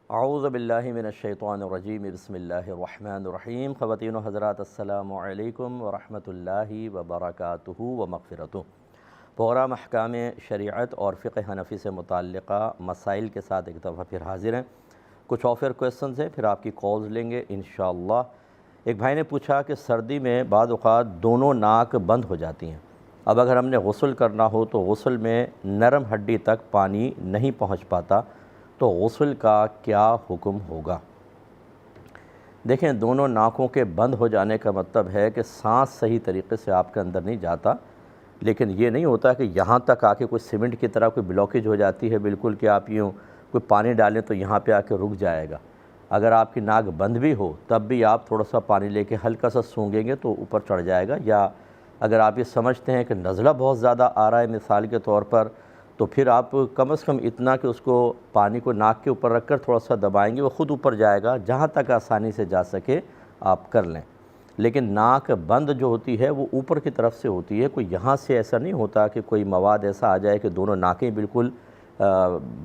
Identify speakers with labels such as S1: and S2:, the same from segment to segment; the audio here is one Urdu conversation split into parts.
S1: اعوذ باللہ من الشیطان الرجیم بسم اللہ الرحمن الرحیم۔ خواتین و حضرات السلام علیکم ورحمۃ اللہ وبرکاتہ و مغفرتہ۔ پروگرام احکام شریعت اور فقہ حنفی سے متعلقہ مسائل کے ساتھ ایک دفعہ پھر حاضر ہیں۔ کچھ آفر کویسچنز ہیں، پھر آپ کی کالز لیں گے انشاءاللہ۔ ایک بھائی نے پوچھا کہ سردی میں بعض اوقات دونوں ناک بند ہو جاتی ہیں، اب اگر ہم نے غسل کرنا ہو تو غسل میں نرم ہڈی تک پانی نہیں پہنچ پاتا، تو غسل کا کیا حکم ہوگا؟ دیکھیں، دونوں ناکوں کے بند ہو جانے کا مطلب ہے کہ سانس صحیح طریقے سے آپ کے اندر نہیں جاتا، لیکن یہ نہیں ہوتا کہ یہاں تک آ کے کوئی سیمنٹ کی طرح کوئی بلاکیج ہو جاتی ہے بالکل کہ آپ یوں کوئی پانی ڈالیں تو یہاں پہ آ کے رک جائے گا۔ اگر آپ کی ناک بند بھی ہو تب بھی آپ تھوڑا سا پانی لے کے ہلکا سا سونگیں گے تو اوپر چڑھ جائے گا، یا اگر آپ یہ سمجھتے ہیں کہ نزلہ بہت زیادہ آ رہا ہے مثال کے طور پر، تو پھر آپ کم از کم اتنا کہ اس کو پانی کو ناک کے اوپر رکھ کر تھوڑا سا دبائیں گے، وہ خود اوپر جائے گا، جہاں تک آسانی سے جا سکے آپ کر لیں۔ لیکن ناک بند جو ہوتی ہے وہ اوپر کی طرف سے ہوتی ہے، کوئی یہاں سے ایسا نہیں ہوتا کہ کوئی مواد ایسا آ جائے کہ دونوں ناکیں بالکل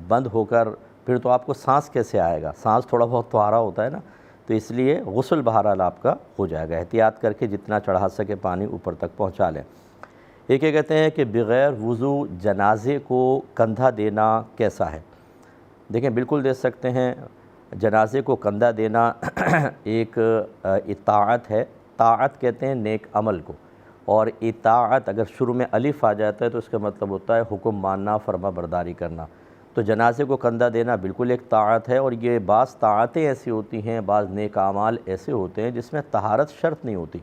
S1: بند ہو کر پھر تو آپ کو سانس کیسے آئے گا؟ سانس تھوڑا بہت تو آ رہا ہوتا ہے نا، تو اس لیے غسل بہرحال آپ کا ہو جائے گا، احتیاط کر کے جتنا چڑھا سکے پانی اوپر تک پہنچا لیں۔ یہ کہتے ہیں کہ بغیر وضو جنازے کو کندھا دینا کیسا ہے؟ دیکھیں، بالکل دے سکتے ہیں۔ جنازے کو کندھا دینا ایک اطاعت ہے۔ طاعت کہتے ہیں نیک عمل کو، اور اطاعت اگر شروع میں الف آ جاتا ہے تو اس کا مطلب ہوتا ہے حکم ماننا، فرما برداری کرنا۔ تو جنازے کو کندھا دینا بالکل ایک طاعت ہے، اور یہ بعض طاعتیں ایسی ہوتی ہیں، بعض نیک اعمال ایسے ہوتے ہیں جس میں طہارت شرط نہیں ہوتی،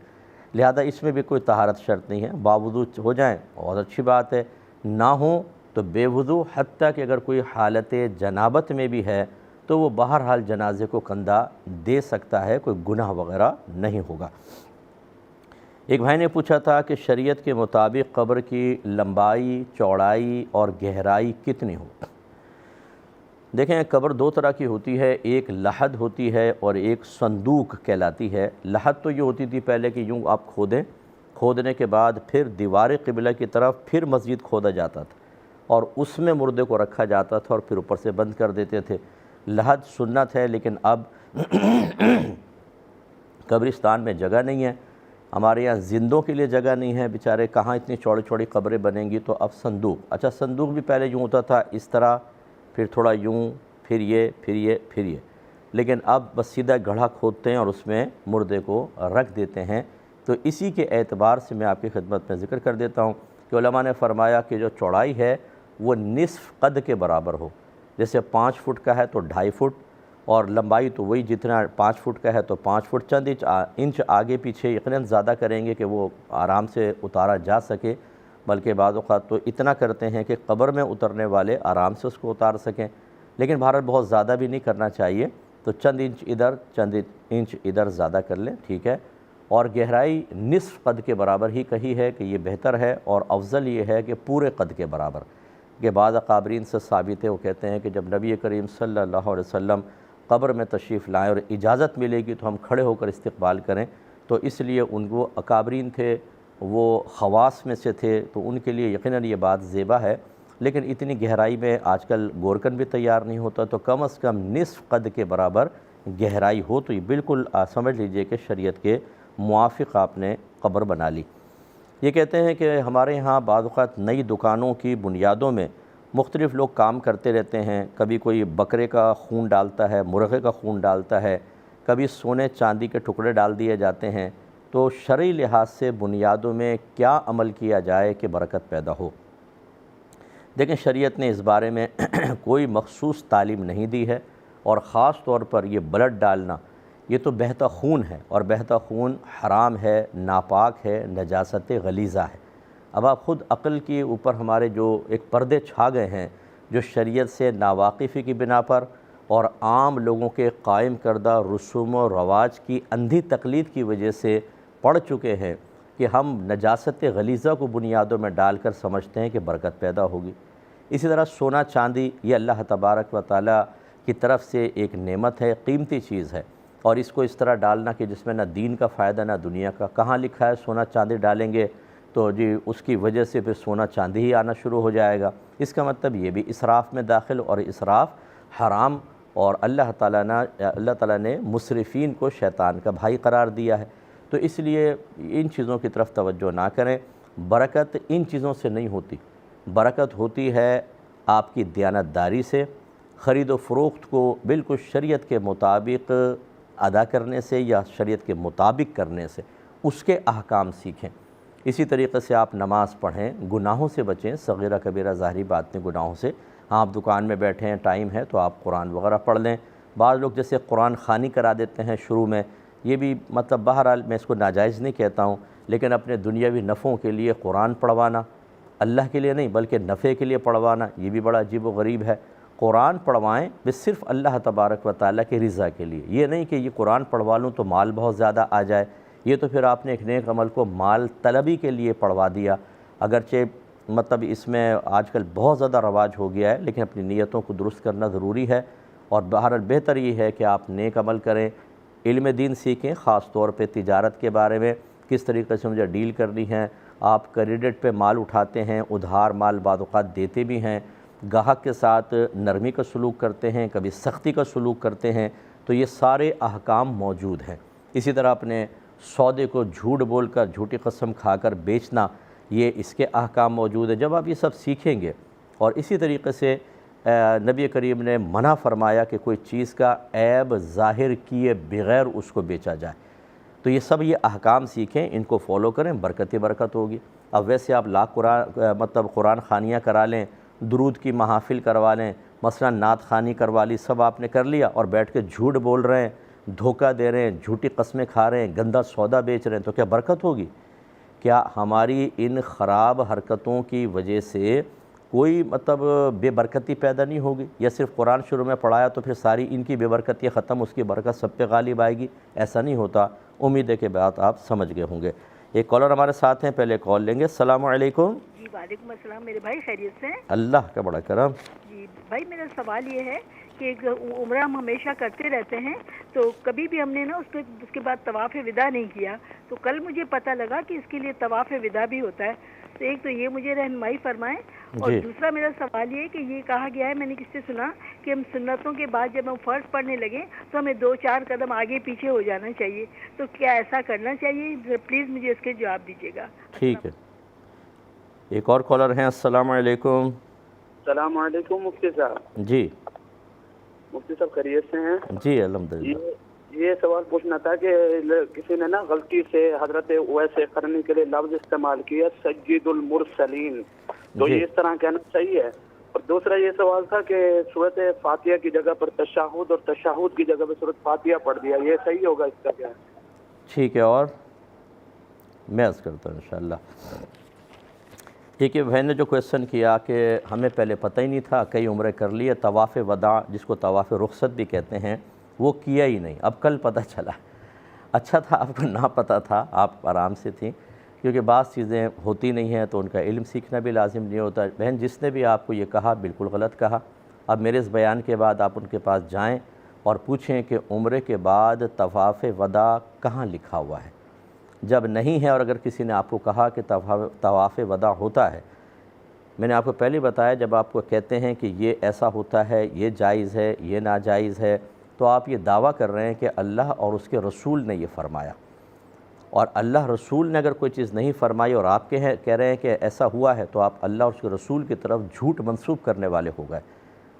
S1: لہذا اس میں بھی کوئی طہارت شرط نہیں ہے۔ باوضو ہو جائیں بہت اچھی بات ہے، نہ ہوں تو بے وضو، حتیٰ کہ اگر کوئی حالت جنابت میں بھی ہے تو وہ بہرحال جنازے کو کندھا دے سکتا ہے، کوئی گناہ وغیرہ نہیں ہوگا۔ ایک بھائی نے پوچھا تھا کہ شریعت کے مطابق قبر کی لمبائی، چوڑائی اور گہرائی کتنی ہو؟ دیکھیں، قبر دو طرح کی ہوتی ہے، ایک لحد ہوتی ہے اور ایک صندوق کہلاتی ہے۔ لحد تو یہ ہوتی تھی پہلے کہ یوں آپ کھودیں، کھودنے کے بعد پھر دیوار قبلہ کی طرف پھر مزید کھودا جاتا تھا اور اس میں مردے کو رکھا جاتا تھا اور پھر اوپر سے بند کر دیتے تھے۔ لحد سنت ہے، لیکن اب قبرستان میں جگہ نہیں ہے، ہمارے یہاں زندوں کے لیے جگہ نہیں ہے، بیچارے کہاں اتنی چوڑی چوڑی قبریں بنیں گی، تو اب صندوق۔ اچھا، صندوق بھی پہلے یوں ہوتا تھا اس طرح، پھر تھوڑا یوں، پھر یہ، لیکن اب بس سیدھا گڑھا کھودتے ہیں اور اس میں مردے کو رکھ دیتے ہیں۔ تو اسی کے اعتبار سے میں آپ کی خدمت میں ذکر کر دیتا ہوں کہ علماء نے فرمایا کہ جو چوڑائی ہے وہ نصف قد کے برابر ہو، جیسے 5 فٹ کا ہے تو 2.5 فٹ، اور لمبائی تو وہی جتنا 5 فٹ کا ہے تو 5 فٹ، چند انچ آگے پیچھے یقیناً زیادہ کریں گے کہ وہ آرام سے اتارا جا سکے، بلکہ بعض اوقات تو اتنا کرتے ہیں کہ قبر میں اترنے والے آرام سے اس کو اتار سکیں، لیکن بہرحال بہت زیادہ بھی نہیں کرنا چاہیے، تو چند انچ ادھر چند انچ ادھر زیادہ کر لیں، ٹھیک ہے۔ اور گہرائی نصف قد کے برابر ہی کہی ہے کہ یہ بہتر ہے، اور افضل یہ ہے کہ پورے قد کے برابر، کہ بعض اکابرین سے ثابت ہے، وہ کہتے ہیں کہ جب نبی کریم صلی اللہ علیہ وسلم قبر میں تشریف لائیں اور اجازت ملے گی تو ہم کھڑے ہو کر استقبال کریں، تو اس لیے ان کو اکابرین تھے، وہ خواص میں سے تھے، تو ان کے لیے یقیناً یہ بات زیبا ہے، لیکن اتنی گہرائی میں آج کل گورکن بھی تیار نہیں ہوتا، تو کم از کم نصف قد کے برابر گہرائی ہو تو یہ بالکل سمجھ لیجئے کہ شریعت کے موافق آپ نے قبر بنا لی۔ یہ کہتے ہیں کہ ہمارے ہاں بعض اوقات نئی دکانوں کی بنیادوں میں مختلف لوگ کام کرتے رہتے ہیں، کبھی کوئی بکرے کا خون ڈالتا ہے، مرغے کا خون ڈالتا ہے، کبھی سونے چاندی کے ٹکڑے ڈال دیے جاتے ہیں، تو شرعی لحاظ سے بنیادوں میں کیا عمل کیا جائے کہ برکت پیدا ہو؟ دیکھیں، شریعت نے اس بارے میں کوئی مخصوص تعلیم نہیں دی ہے، اور خاص طور پر یہ بلڈ ڈالنا، یہ تو بہتا خون ہے، اور بہتا خون حرام ہے، ناپاک ہے، نجاست غلیظہ ہے۔ اب آپ خود عقل کے اوپر ہمارے جو ایک پردے چھا گئے ہیں، جو شریعت سے ناواقفی کی بنا پر اور عام لوگوں کے قائم کردہ رسوم و رواج کی اندھی تقلید کی وجہ سے پڑ چکے ہیں، کہ ہم نجاست غلیظہ کو بنیادوں میں ڈال کر سمجھتے ہیں کہ برکت پیدا ہوگی۔ اسی طرح سونا چاندی یہ اللہ تبارک و تعالیٰ کی طرف سے ایک نعمت ہے، قیمتی چیز ہے، اور اس کو اس طرح ڈالنا کہ جس میں نہ دین کا فائدہ نہ دنیا کا۔ کہاں لکھا ہے سونا چاندی ڈالیں گے تو جی اس کی وجہ سے پھر سونا چاندی ہی آنا شروع ہو جائے گا؟ اس کا مطلب یہ بھی اسراف میں داخل، اور اسراف حرام اور اللہ تعالیٰ نے مسرفین کو شیطان کا بھائی قرار دیا ہے۔ تو اس لیے ان چیزوں کی طرف توجہ نہ کریں۔ برکت ان چیزوں سے نہیں ہوتی، برکت ہوتی ہے آپ کی دیانتداری سے، خرید و فروخت کو بالکل شریعت کے مطابق ادا کرنے سے یا شریعت کے مطابق کرنے سے، اس کے احکام سیکھیں۔ اسی طریقے سے آپ نماز پڑھیں، گناہوں سے بچیں، صغیرہ کبیرہ ظاہری بات میں گناہوں سے۔ ہاں آپ دکان میں بیٹھے ہیں، ٹائم ہے تو آپ قرآن وغیرہ پڑھ لیں۔ بعض لوگ جیسے قرآن خوانی کرا دیتے ہیں شروع میں، یہ بھی مطلب بہرحال میں اس کو ناجائز نہیں کہتا ہوں، لیکن اپنے دنیاوی نفعوں کے لیے قرآن پڑھوانا، اللہ کے لیے نہیں بلکہ نفع کے لیے پڑھوانا، یہ بھی بڑا عجیب و غریب ہے۔ قرآن پڑھوائیں بس صرف اللہ تبارک و تعالیٰ کی رضا کے لیے، یہ نہیں کہ یہ قرآن پڑھوا لوں تو مال بہت زیادہ آ جائے، یہ تو پھر آپ نے ایک نیک عمل کو مال طلبی کے لیے پڑھوا دیا۔ اگرچہ مطلب اس میں آج کل بہت زیادہ رواج ہو گیا ہے، لیکن اپنی نیتوں کو درست کرنا ضروری ہے، اور بہرحال بہتر یہ ہے کہ آپ نیک عمل کریں، علم دین سیکھیں، خاص طور پہ تجارت کے بارے میں کس طریقے سے مجھے ڈیل کرنی ہے۔ آپ کریڈٹ پہ مال اٹھاتے ہیں، ادھار مال بعض اوقات دیتے بھی ہیں، گاہک کے ساتھ نرمی کا سلوک کرتے ہیں، کبھی سختی کا سلوک کرتے ہیں، تو یہ سارے احکام موجود ہیں۔ اسی طرح اپنے سودے کو جھوٹ بول کر، جھوٹی قسم کھا کر بیچنا، یہ اس کے احکام موجود ہیں۔ جب آپ یہ سب سیکھیں گے، اور اسی طریقے سے نبی کریم نے منع فرمایا کہ کوئی چیز کا عیب ظاہر کیے بغیر اس کو بیچا جائے، تو یہ سب یہ احکام سیکھیں، ان کو فالو کریں، برکت ہی برکت ہوگی۔ اب ویسے آپ لاکھ قرآن خوانیاں کرا لیں، درود کی محافل کروا لیں، مثلا نعت خوانی کروا لی، سب آپ نے کر لیا، اور بیٹھ کے جھوٹ بول رہے ہیں، دھوکہ دے رہے ہیں، جھوٹی قسمیں کھا رہے ہیں، گندا سودا بیچ رہے ہیں، تو کیا برکت ہوگی؟ کیا ہماری ان خراب حرکتوں کی وجہ سے کوئی مطلب بے برکتی پیدا نہیں ہوگی؟ یا صرف قرآن شروع میں پڑھایا تو پھر ساری ان کی بے برکتی ختم، اس کی برکت سب پہ غالب آئے گی؟ ایسا نہیں ہوتا۔ امید ہے کہ بات آپ سمجھ گئے ہوں گے۔ ایک کالر ہمارے ساتھ ہیں، پہلے کال لیں گے۔ السلام علیکم۔
S2: جی وعلیکم السلام میرے بھائی، خیریت سے ہیں؟
S1: اللہ کا بڑا کرم۔
S2: جی بھائی میرا سوال یہ ہے کہ عمرہ ہم ہمیشہ کرتے رہتے ہیں، تو کبھی بھی ہم نے نا اس کے بعد طواف وداع نہیں کیا، تو کل مجھے پتہ لگا کہ اس کے لیے طواف وداع بھی ہوتا ہے، تو ایک تو یہ مجھے رہنمائی فرمائیں، اور دوسرا میرا سوال یہ ہے کہ یہ کہا گیا ہے، میں نے کس سے سنا کہ ہم سنتوں کے بعد جب ہم فرض پڑھنے لگیں تو ہمیں 2-4 قدم آگے پیچھے ہو جانا چاہیے، تو کیا ایسا کرنا چاہیے؟ پلیز مجھے اس کے جواب دیجیے گا۔
S1: ٹھیک ہے، ایک اور کالر ہیں۔ السلام علیکم۔
S3: السلام علیکم مفتی صاحب۔
S1: جی
S3: مفتی صاحب خیریت سے ہیں؟
S1: جی الحمدللہ۔
S3: یہ سوال پوچھنا تھا کہ کسی نے نا غلطی سے حضرت اویس قرنی کے لیے لفظ استعمال کیا سید المرسلین، تو یہ اس طرح کہنا صحیح ہے؟ اور دوسرا یہ سوال تھا کہ سورۃ فاتحہ کی جگہ پر تشہد، اور تشہد کی جگہ پر سورۃ فاتحہ پڑھ دیا، یہ صحیح ہوگا؟ اس کا کیا ہے؟
S1: ٹھیک ہے، اور میں عرض کرتا ہوں انشاءاللہ۔ ٹھیک ہے، بہن نے جو کویسچن کیا کہ ہمیں پہلے پتہ ہی نہیں تھا، کئی عمرے کر لیے، طواف وداع جس کو طواف رخصت بھی کہتے ہیں وہ کیا ہی نہیں، اب کل پتہ چلا۔ اچھا تھا آپ کو نہ پتہ تھا، آپ آرام سے تھیں، کیونکہ بعض چیزیں ہوتی نہیں ہیں تو ان کا علم سیکھنا بھی لازم نہیں ہوتا۔ بہن جس نے بھی آپ کو یہ کہا بالکل غلط کہا۔ اب میرے اس بیان کے بعد آپ ان کے پاس جائیں اور پوچھیں کہ عمرے کے بعد طواف وداع کہاں لکھا ہوا ہے۔ جب نہیں ہے، اور اگر کسی نے آپ کو کہا کہ طواف وداع ہوتا ہے، میں نے آپ کو پہلے بتایا جب آپ کو کہتے ہیں کہ یہ ایسا ہوتا ہے، یہ جائز ہے، یہ ناجائز ہے، تو آپ یہ دعویٰ کر رہے ہیں کہ اللہ اور اس کے رسول نے یہ فرمایا، اور اللہ رسول نے اگر کوئی چیز نہیں فرمائی اور آپ کہہ رہے ہیں کہ ایسا ہوا ہے، تو آپ اللہ اور اس کے رسول کی طرف جھوٹ منسوب کرنے والے ہو گئے۔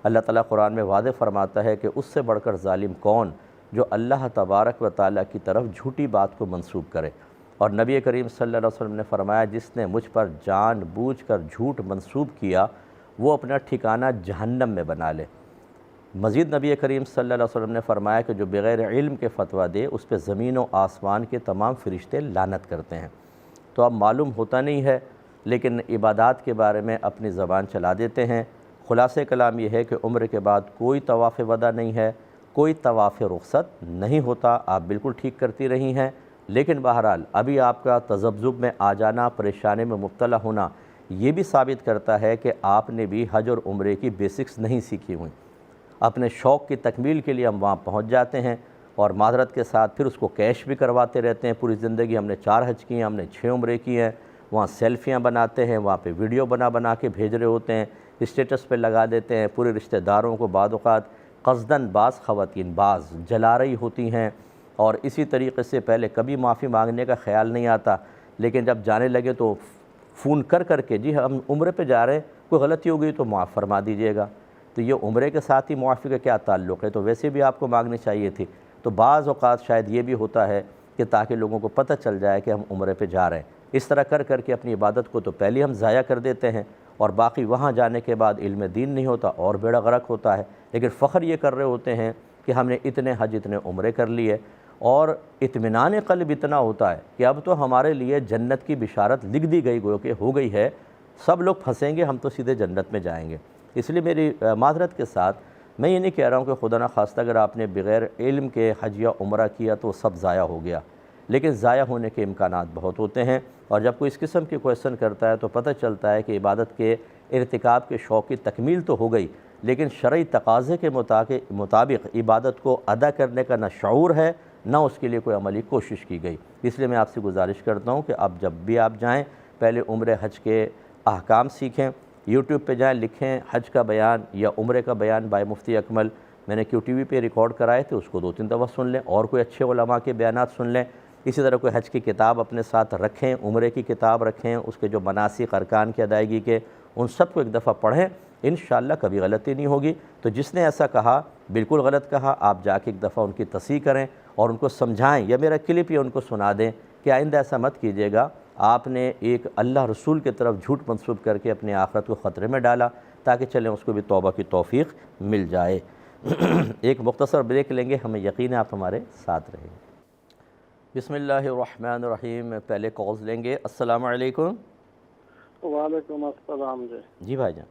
S1: اللہ تعالیٰ قرآن میں واضح فرماتا ہے کہ اس سے بڑھ کر ظالم کون جو اللہ تبارک و تعالیٰ کی طرف جھوٹی بات کو منسوب کرے۔ اور نبی کریم صلی اللہ علیہ وسلم نے فرمایا جس نے مجھ پر جان بوجھ کر جھوٹ منسوب کیا وہ اپنا ٹھکانہ جہنم میں بنا لے۔ مزید نبی کریم صلی اللہ علیہ وسلم نے فرمایا کہ جو بغیر علم کے فتویٰ دے اس پہ زمین و آسمان کے تمام فرشتے لعنت کرتے ہیں۔ تو اب معلوم ہوتا نہیں ہے، لیکن عبادات کے بارے میں اپنی زبان چلا دیتے ہیں۔ خلاصہ کلام یہ ہے کہ عمر کے بعد کوئی طواف وداع نہیں ہے، کوئی طواف رخصت نہیں ہوتا، آپ بالکل ٹھیک کرتی رہی ہیں، لیکن بہرحال ابھی آپ کا تذبذب میں آ جانا، پریشانی میں مبتلا ہونا یہ بھی ثابت کرتا ہے کہ آپ نے بھی حج اور عمرے کی بیسکس نہیں سیکھی ہوئیں۔ اپنے شوق کی تکمیل کے لیے ہم وہاں پہنچ جاتے ہیں اور معذرت کے ساتھ پھر اس کو کیش بھی کرواتے رہتے ہیں۔ پوری زندگی ہم نے 4 حج کیے ہیں، ہم نے 6 عمرے کیے ہیں، وہاں سیلفیاں بناتے ہیں، وہاں پہ ویڈیو بنا کے بھیج رہے ہوتے ہیں، اسٹیٹس پہ لگا دیتے ہیں، پورے رشتہ داروں کو بعض اوقات قصداً بعض خواتین بعض جلا رہی ہوتی ہیں اور اسی طریقے سے پہلے کبھی معافی مانگنے کا خیال نہیں آتا، لیکن جب جانے لگے تو فون کر کر کے جی ہم عمرے پہ جا رہے ہیں، کوئی غلطی ہو گئی تو معاف فرما دیجیے گا۔ تو یہ عمرے کے ساتھ ہی معافی کا کیا تعلق ہے؟ تو ویسے بھی آپ کو مانگنی چاہیے تھی۔ تو بعض اوقات شاید یہ بھی ہوتا ہے کہ تاکہ لوگوں کو پتہ چل جائے کہ ہم عمرے پہ جا رہے ہیں، اس طرح کر کر کے اپنی عبادت کو تو پہلے ہم ضائع کر دیتے ہیں، اور باقی وہاں جانے کے بعد علم دین نہیں ہوتا اور بیڑا غرق ہوتا ہے۔ لیکن فخر یہ کر رہے ہوتے ہیں کہ ہم نے اتنے حج اتنے عمرے کر لیے، اور اطمینان قلب اتنا ہوتا ہے کہ اب تو ہمارے لیے جنت کی بشارت لکھ دی گئی، گو کہ ہو گئی ہے، سب لوگ پھنسیں گے، ہم تو سیدھے جنت میں جائیں گے۔ اس لیے میری معذرت کے ساتھ میں یہ نہیں کہہ رہا ہوں کہ خدا نخواستہ اگر آپ نے بغیر علم کے حج یا عمرہ کیا تو سب ضائع ہو گیا، لیکن ضائع ہونے کے امکانات بہت ہوتے ہیں، اور جب کوئی اس قسم کی کویشچن کرتا ہے تو پتہ چلتا ہے کہ عبادت کے ارتکاب کے شوق کی تکمیل تو ہو گئی، لیکن شرعی تقاضے کے مطابق عبادت کو ادا کرنے کا نہ شعور ہے، نہ اس کے لیے کوئی عملی کوشش کی گئی۔ اس لیے میں آپ سے گزارش کرتا ہوں کہ اب جب بھی آپ جائیں پہلے عمرے حج کے احکام سیکھیں، یوٹیوب پہ جائیں، لکھیں حج کا بیان یا عمرے کا بیان بائے مفتی اکمل، میں نے کیو ٹی وی پہ ریکارڈ کرائے تھے، اس کو 2-3 دفعہ سن لیں، اور کوئی اچھے علماء کے بیانات سن لیں۔ اسی طرح کوئی حج کی کتاب اپنے ساتھ رکھیں، عمرے کی کتاب رکھیں، اس کے جو مناسک ارکان کی ادائیگی کے ان سب کو ایک دفعہ پڑھیں، انشاءاللہ کبھی غلطی نہیں ہوگی۔ تو جس نے ایسا کہا بالکل غلط کہا، آپ جا کے ایک دفعہ ان کی تصحیح کریں اور ان کو سمجھائیں، یا میرا کلپ یا ان کو سنا دیں کہ آئندہ ایسا مت کیجیے گا، آپ نے ایک اللہ رسول کی طرف جھوٹ منسوب کر کے اپنی آخرت کو خطرے میں ڈالا، تاکہ چلیں اس کو بھی توبہ کی توفیق مل جائے۔ ایک مختصر بریک لیں گے، ہمیں یقین ہے آپ ہمارے ساتھ رہیں گے۔ بسم اللہ الرحمن الرحیم۔ پہلے کالز لیں گے۔ السلام علیکم۔
S4: وعلیکم السلام جی۔
S1: جی بھائی جان۔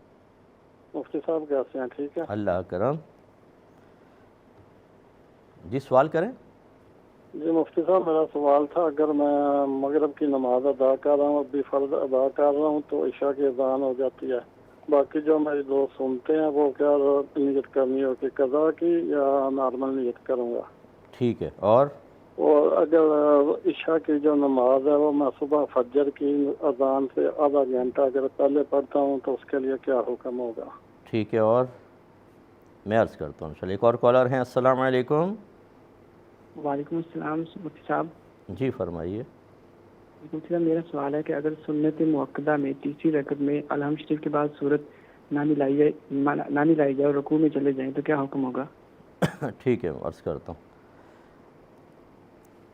S4: مفتی صاحب کیسے ہیں؟ ٹھیک ہے؟
S1: اللہ کرم۔ جی سوال کریں۔
S4: جی مفتی صاحب میرا سوال تھا، اگر میں مغرب کی نماز ادا کر رہا ہوں، ابھی فرض ادا کر رہا ہوں، تو عشاء کی اذان ہو جاتی ہے، باقی جو میرے دوست سنتے ہیں وہ کیا نیت کرنی ہو کہ قضا کی یا نارمل نیت کروں گا؟
S1: ٹھیک ہے۔ اور
S4: اگر عشاء کی جو نماز ہے وہ میں صبح فجر کی اذان سے آدھا گھنٹہ اگر پہلے پڑھتا ہوں تو اس کے لیے کیا حکم ہوگا؟
S1: ٹھیک ہے۔ اور میں عرض کرتا ہوں، چلیے ایک اور کالر ہیں۔ السلام علیکم۔
S5: وعلیکم السلام مفتی صاحب۔
S1: جی فرمائیے۔
S5: مفتی صاحب میرا سوال ہے کہ اگر سنت مؤکدہ میں تیسری رکعت میں الحمد شریف کے بعد صورت نہ ملائی جائے اور رکوع میں چلے جائیں تو کیا حکم ہوگا؟
S1: ٹھیک ہے، عرض کرتا ہوں۔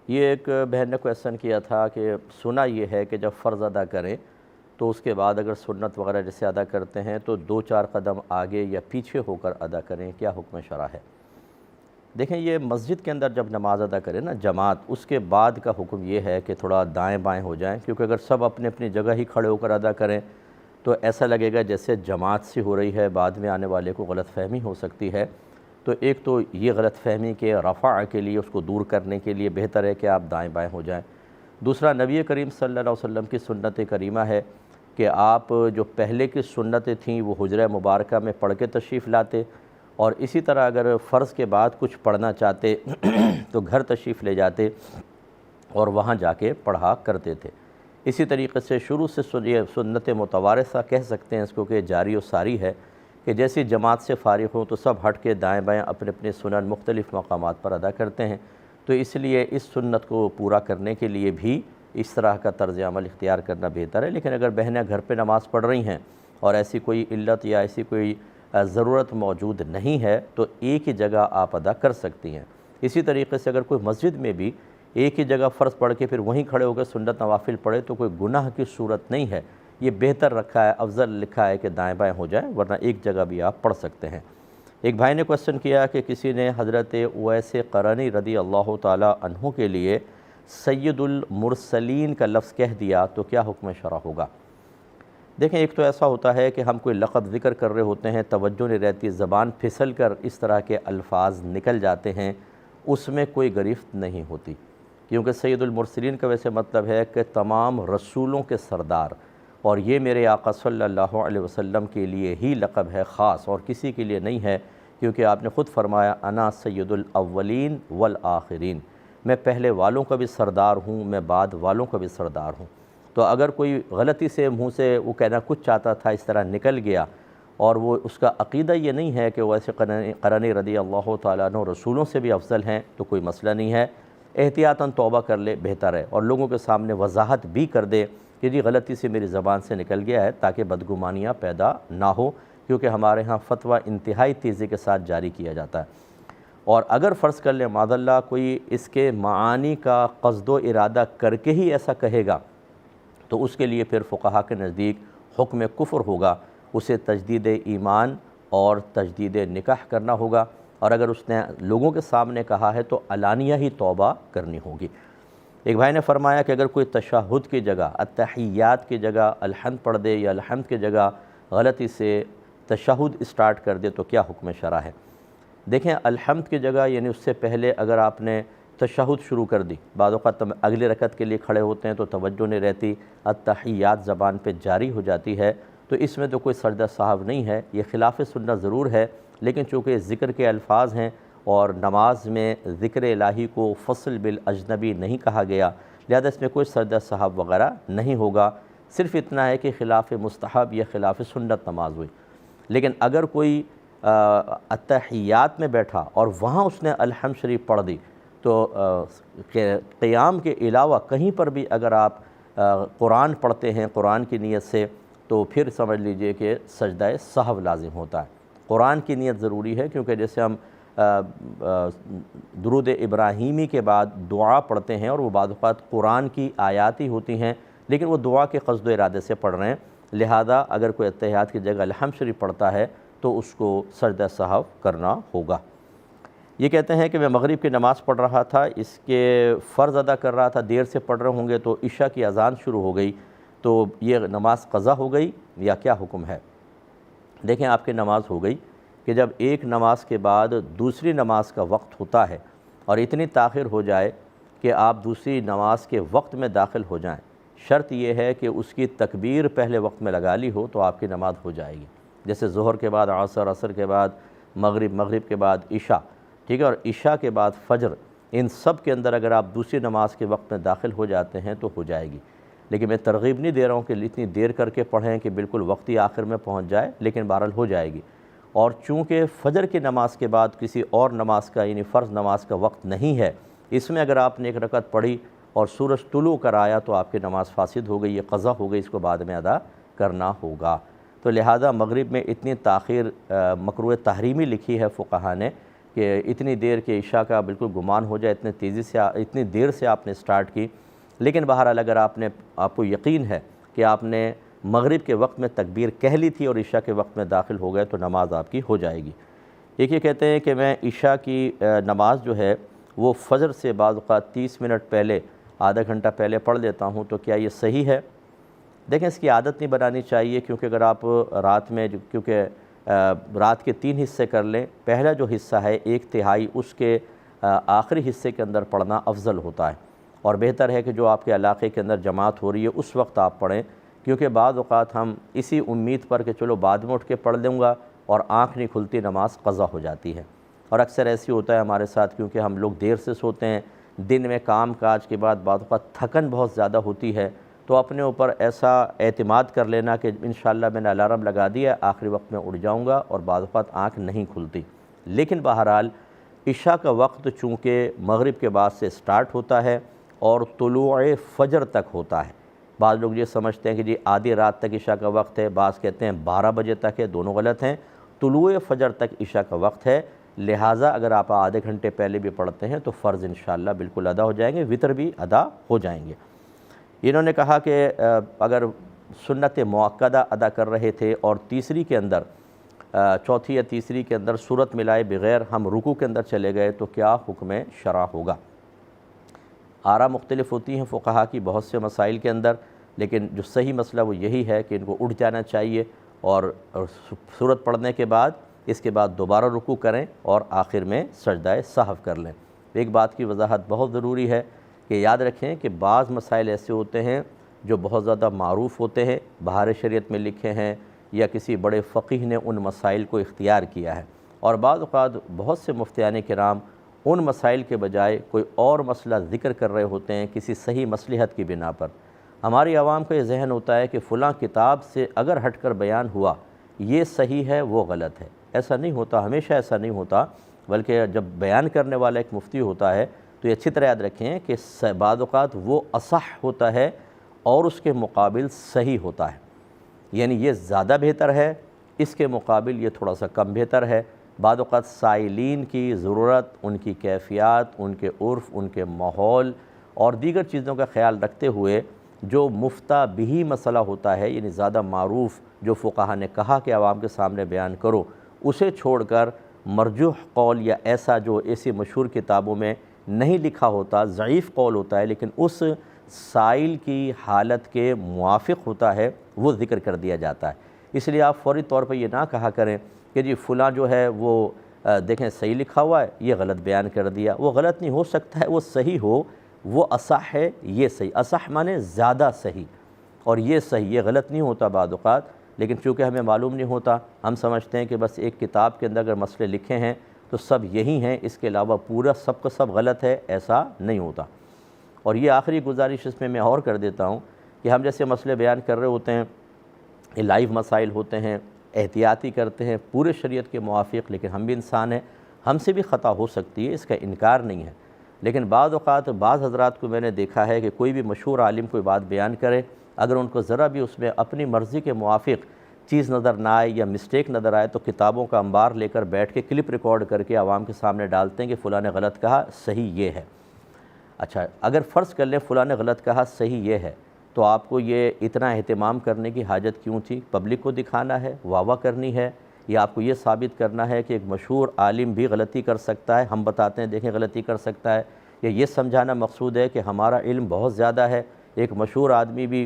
S1: یہ ایک بہن نے کویشچن کیا تھا کہ سنا یہ ہے کہ جب فرض ادا کریں تو اس کے بعد اگر سنت وغیرہ جیسے ادا کرتے ہیں تو 2-4 قدم آگے یا پیچھے ہو کر ادا کریں، کیا حکم شرع ہے؟ دیکھیں یہ مسجد کے اندر جب نماز ادا کریں نا جماعت، اس کے بعد کا حکم یہ ہے کہ تھوڑا دائیں بائیں ہو جائیں، کیونکہ اگر سب اپنی اپنی جگہ ہی کھڑے ہو کر ادا کریں تو ایسا لگے گا جیسے جماعت سی ہو رہی ہے، بعد میں آنے والے کو غلط فہمی ہو سکتی ہے۔ تو ایک تو یہ غلط فہمی کے رفع کے لیے، اس کو دور کرنے کے لیے بہتر ہے کہ آپ دائیں بائیں ہو جائیں۔ دوسرا، نبی کریم صلی اللہ علیہ وسلم کی سنت کریمہ ہے کہ آپ جو پہلے کی سنتیں تھیں وہ حجرہ مبارکہ میں پڑھ کے تشریف لاتے، اور اسی طرح اگر فرض کے بعد کچھ پڑھنا چاہتے تو گھر تشریف لے جاتے اور وہاں جا کے پڑھا کرتے تھے۔ اسی طریقے سے شروع سے یہ سنت متوارثہ کہہ سکتے ہیں اس کو کہ جاری و ساری ہے کہ جیسی جماعت سے فارغ ہوں تو سب ہٹ کے دائیں بائیں اپنے اپنے سنن مختلف مقامات پر ادا کرتے ہیں۔ تو اس لیے اس سنت کو پورا کرنے کے لیے بھی اس طرح کا طرز عمل اختیار کرنا بہتر ہے۔ لیکن اگر بہنیں گھر پہ نماز پڑھ رہی ہیں اور ایسی کوئی علت یا ایسی کوئی ضرورت موجود نہیں ہے تو ایک ہی جگہ آپ ادا کر سکتی ہیں۔ اسی طریقے سے اگر کوئی مسجد میں بھی ایک ہی جگہ فرض پڑھ کے پھر وہیں کھڑے ہو کے سنت نوافل پڑھے تو کوئی گناہ کی صورت نہیں ہے، یہ بہتر رکھا ہے، افضل لکھا ہے کہ دائیں بائیں ہو جائیں، ورنہ ایک جگہ بھی آپ پڑھ سکتے ہیں۔ ایک بھائی نے کویشچن کیا کہ کسی نے حضرت اویس قرنی رضی اللہ تعالی عنہ کے لیے سید المرسلین کا لفظ کہہ دیا تو کیا حکم شرع ہوگا؟ دیکھیں ایک تو ایسا ہوتا ہے کہ ہم کوئی لقب ذکر کر رہے ہوتے ہیں، توجہ نہیں رہتی، زبان پھسل کر اس طرح کے الفاظ نکل جاتے ہیں، اس میں کوئی گرفت نہیں ہوتی، کیونکہ سید المرسلین کا ویسے مطلب ہے کہ تمام رسولوں کے سردار، اور یہ میرے آقا صلی اللہ علیہ وسلم کے لیے ہی لقب ہے خاص، اور کسی کے لیے نہیں ہے، کیونکہ آپ نے خود فرمایا انا سید الاولین والآخرین، میں پہلے والوں کا بھی سردار ہوں، میں بعد والوں کا بھی سردار ہوں۔ تو اگر کوئی غلطی سے منہ سے وہ کہنا کچھ چاہتا تھا اس طرح نکل گیا اور وہ اس کا عقیدہ یہ نہیں ہے کہ وہ ایسے قرنی رضی اللہ تعالیٰ عنہ رسولوں سے بھی افضل ہیں تو کوئی مسئلہ نہیں ہے، احتیاطاً توبہ کر لے بہتر ہے، اور لوگوں کے سامنے وضاحت بھی کر دے کہ جی غلطی سے میری زبان سے نکل گیا ہے، تاکہ بدگمانیاں پیدا نہ ہو، کیونکہ ہمارے ہاں فتویٰ انتہائی تیزی کے ساتھ جاری کیا جاتا ہے۔ اور اگر فرض کر لیں معاذ اللہ کوئی اس کے معانی کا قصد و ارادہ کر کے ہی ایسا کہے گا تو اس کے لیے پھر فقہا کے نزدیک حکم کفر ہوگا، اسے تجدید ایمان اور تجدید نکاح کرنا ہوگا، اور اگر اس نے لوگوں کے سامنے کہا ہے تو علانیہ ہی توبہ کرنی ہوگی۔ ایک بھائی نے فرمایا کہ اگر کوئی تشہد کی جگہ التحیات کی جگہ الحمد پڑھ دے یا الحمد کی جگہ غلطی سے تشہد اسٹارٹ کر دے تو کیا حکم شرع ہے؟ دیکھیں الحمد کی جگہ یعنی اس سے پہلے اگر آپ نے تشہد شروع کر دی، بعض اوقات اگلی رکعت کے لیے کھڑے ہوتے ہیں تو توجہ نہیں رہتی، التحیات زبان پہ جاری ہو جاتی ہے، تو اس میں تو کوئی سجدہ سہو نہیں ہے، یہ خلاف سنت ضرور ہے، لیکن چونکہ ذکر کے الفاظ ہیں اور نماز میں ذکر الہی کو فصل بالاجنبی نہیں کہا گیا، لہذا اس میں کوئی سجدہ سہو وغیرہ نہیں ہوگا، صرف اتنا ہے کہ خلاف مستحب یا خلاف سنت نماز ہوئی۔ لیکن اگر کوئی التحیات میں بیٹھا اور وہاں اس نے الحمد شریف پڑھ دی تو قیام کے علاوہ کہیں پر بھی اگر آپ قرآن پڑھتے ہیں قرآن کی نیت سے تو پھر سمجھ لیجئے کہ سجدہ سہو لازم ہوتا ہے۔ قرآن کی نیت ضروری ہے، کیونکہ جیسے ہم درود ابراہیمی کے بعد دعا پڑھتے ہیں اور وہ بعض اوقات قرآن کی آیات ہی ہوتی ہیں، لیکن وہ دعا کے قصد و ارادے سے پڑھ رہے ہیں، لہذا اگر کوئی التحیات کی جگہ الحمد شریف پڑھتا ہے تو اس کو سجدہ سہو کرنا ہوگا۔ یہ کہتے ہیں کہ میں مغرب کی نماز پڑھ رہا تھا، اس کے فرض ادا کر رہا تھا، دیر سے پڑھ رہے ہوں گے تو عشاء کی اذان شروع ہو گئی، تو یہ نماز قضا ہو گئی یا کیا حکم ہے؟ دیکھیں آپ کی نماز ہو گئی کہ جب ایک نماز کے بعد دوسری نماز کا وقت ہوتا ہے اور اتنی تاخیر ہو جائے کہ آپ دوسری نماز کے وقت میں داخل ہو جائیں، شرط یہ ہے کہ اس کی تکبیر پہلے وقت میں لگا لی ہو تو آپ کی نماز ہو جائے گی، جیسے ظہر کے بعد عصر، عصر کے بعد مغرب، مغرب کے بعد عشاء، ٹھیک ہے، اور عشاء کے بعد فجر، ان سب کے اندر اگر آپ دوسری نماز کے وقت میں داخل ہو جاتے ہیں تو ہو جائے گی۔ لیکن میں ترغیب نہیں دے رہا ہوں کہ اتنی دیر کر کے پڑھیں کہ بالکل وقتی آخر میں پہنچ جائے، لیکن بہرحال ہو جائے گی۔ اور چونکہ فجر کی نماز کے بعد کسی اور نماز کا یعنی فرض نماز کا وقت نہیں ہے، اس میں اگر آپ نے ایک رکعت پڑھی اور سورج طلوع کر آیا تو آپ کی نماز فاسد ہو گئی، یہ قضا ہو گئی، اس کو بعد میں ادا کرنا ہوگا۔ تو لہذا مغرب میں اتنی تاخیر مکروہ تحریمی لکھی ہے فقہا نے کہ اتنی دیر کے عشاء کا بالکل گمان ہو جائے، اتنی دیر سے آپ نے سٹارٹ کی، لیکن بہرحال اگر آپ کو یقین ہے کہ آپ نے مغرب کے وقت میں تکبیر کہہ لی تھی اور عشاء کے وقت میں داخل ہو گئے تو نماز آپ کی ہو جائے گی۔ ایک یہ کہتے ہیں کہ میں عشاء کی نماز جو ہے وہ فجر سے بعض اوقات 30 منٹ پہلے، آدھا گھنٹہ پہلے پڑھ لیتا ہوں، تو کیا یہ صحیح ہے؟ دیکھیں اس کی عادت نہیں بنانی چاہیے، کیونکہ اگر آپ رات میں رات کے 3 حصے کر لیں، پہلا جو حصہ ہے 1/3 اس کے آخری حصے کے اندر پڑھنا افضل ہوتا ہے، اور بہتر ہے کہ جو آپ کے علاقے کے اندر جماعت ہو رہی ہے اس وقت آپ پڑھیں، کیونکہ بعض اوقات ہم اسی امید پر کہ چلو بعد میں اٹھ کے پڑھ لوں گا اور آنکھ نہیں کھلتی نماز قضا ہو جاتی ہے، اور اکثر ایسی ہوتا ہے ہمارے ساتھ، کیونکہ ہم لوگ دیر سے سوتے ہیں، دن میں کام کاج کے بعد بعض اوقات تھکن بہت زیادہ ہوتی ہے، تو اپنے اوپر ایسا اعتماد کر لینا کہ انشاءاللہ میں نے الارم لگا دیا، آخری وقت میں اٹھ جاؤں گا، اور بعض اوقات آنکھ نہیں کھلتی۔ لیکن بہرحال عشاء کا وقت چونکہ مغرب کے بعد سے سٹارٹ ہوتا ہے اور طلوع فجر تک ہوتا ہے، بعض لوگ یہ سمجھتے ہیں کہ جی آدھی رات تک عشاء کا وقت ہے، بعض کہتے ہیں 12 بجے تک ہے، دونوں غلط ہیں، طلوع فجر تک عشاء کا وقت ہے، لہٰذا اگر آپ آدھے گھنٹے پہلے بھی پڑھتے ہیں تو فرض انشاءاللہ بالکل ادا ہو جائیں گے، وتر بھی ادا ہو جائیں گے۔ انہوں نے کہا کہ اگر سنت مؤکدہ ادا کر رہے تھے اور تیسری کے اندر، چوتھی یا تیسری کے اندر صورت ملائے بغیر ہم رکوع کے اندر چلے گئے تو کیا حکم شرع ہوگا؟ آراء مختلف ہوتی ہیں فقہا کی بہت سے مسائل کے اندر، لیکن جو صحیح مسئلہ وہ یہی ہے کہ ان کو اٹھ جانا چاہیے اور سورت پڑھنے کے بعد اس کے بعد دوبارہ رکوع کریں اور آخر میں سجدہ سہو کر لیں۔ ایک بات کی وضاحت بہت ضروری ہے کہ یاد رکھیں کہ بعض مسائل ایسے ہوتے ہیں جو بہت زیادہ معروف ہوتے ہیں، بہار شریعت میں لکھے ہیں یا کسی بڑے فقیہ نے ان مسائل کو اختیار کیا ہے، اور بعض اوقات بہت سے مفتیان کرام ان مسائل کے بجائے کوئی اور مسئلہ ذکر کر رہے ہوتے ہیں کسی صحیح مصلحت کی بنا پر۔ ہماری عوام کا یہ ذہن ہوتا ہے کہ فلاں کتاب سے اگر ہٹ کر بیان ہوا یہ صحیح ہے وہ غلط ہے، ایسا نہیں ہوتا، ہمیشہ ایسا نہیں ہوتا، بلکہ جب بیان کرنے والا ایک مفتی ہوتا ہے تو یہ اچھی طرح یاد رکھیں کہ بعض اوقات وہ اصح ہوتا ہے اور اس کے مقابل صحیح ہوتا ہے، یعنی یہ زیادہ بہتر ہے، اس کے مقابل یہ تھوڑا سا کم بہتر ہے۔ بعض اوقات سائلین کی ضرورت، ان کی کیفیات، ان کے عرف، ان کے ماحول اور دیگر چیزوں کا خیال رکھتے ہوئے جو مفتہ بھی مسئلہ ہوتا ہے، یعنی زیادہ معروف جو فقہا نے کہا کہ عوام کے سامنے بیان کرو، اسے چھوڑ کر مرجوح قول یا ایسا جو ایسی مشہور کتابوں میں نہیں لکھا ہوتا، ضعیف قول ہوتا ہے لیکن اس سائل کی حالت کے موافق ہوتا ہے، وہ ذکر کر دیا جاتا ہے۔ اس لیے آپ فوری طور پر یہ نہ کہا کریں کہ جی فلاں جو ہے وہ دیکھیں صحیح لکھا ہوا ہے، یہ غلط بیان کر دیا۔ وہ غلط نہیں ہو سکتا ہے، وہ صحیح ہو، وہ اصح ہے، یہ صحیح۔ اصح مانے زیادہ صحیح، اور یہ صحیح، یہ غلط نہیں ہوتا بعض اوقات، لیکن چونکہ ہمیں معلوم نہیں ہوتا، ہم سمجھتے ہیں کہ بس ایک کتاب کے اندر اگر مسئلے لکھے ہیں تو سب یہی ہیں، اس کے علاوہ پورا سب کا سب غلط ہے، ایسا نہیں ہوتا۔ اور یہ آخری گزارش اس میں اور کر دیتا ہوں کہ ہم جیسے مسئلے بیان کر رہے ہوتے ہیں، یہ لائیو مسائل ہوتے ہیں، احتیاطی کرتے ہیں پورے شریعت کے موافق، لیکن ہم بھی انسان ہیں، ہم سے بھی خطا ہو سکتی ہے، اس کا انکار نہیں ہے۔ لیکن بعض اوقات بعض حضرات کو میں نے دیکھا ہے کہ کوئی بھی مشہور عالم کوئی بات بیان کرے، اگر ان کو ذرا بھی اس میں اپنی مرضی کے موافق چیز نظر نہ آئے یا مسٹیک نظر آئے تو کتابوں کا انبار لے کر بیٹھ کے کلپ ریکارڈ کر کے عوام کے سامنے ڈالتے ہیں کہ فلاں نے غلط کہا، صحیح یہ ہے۔ اچھا، اگر فرض کر لیں فلاں نے غلط کہا، صحیح یہ ہے، تو آپ کو یہ اتنا اہتمام کرنے کی حاجت کیوں تھی؟ پبلک کو دکھانا ہے، واہ واہ کرنی ہے، یا آپ کو یہ ثابت کرنا ہے کہ ایک مشہور عالم بھی غلطی کر سکتا ہے، ہم بتاتے ہیں دیکھیں غلطی کر سکتا ہے، یا یہ سمجھانا مقصود ہے کہ ہمارا علم بہت زیادہ ہے، ایک مشہور آدمی بھی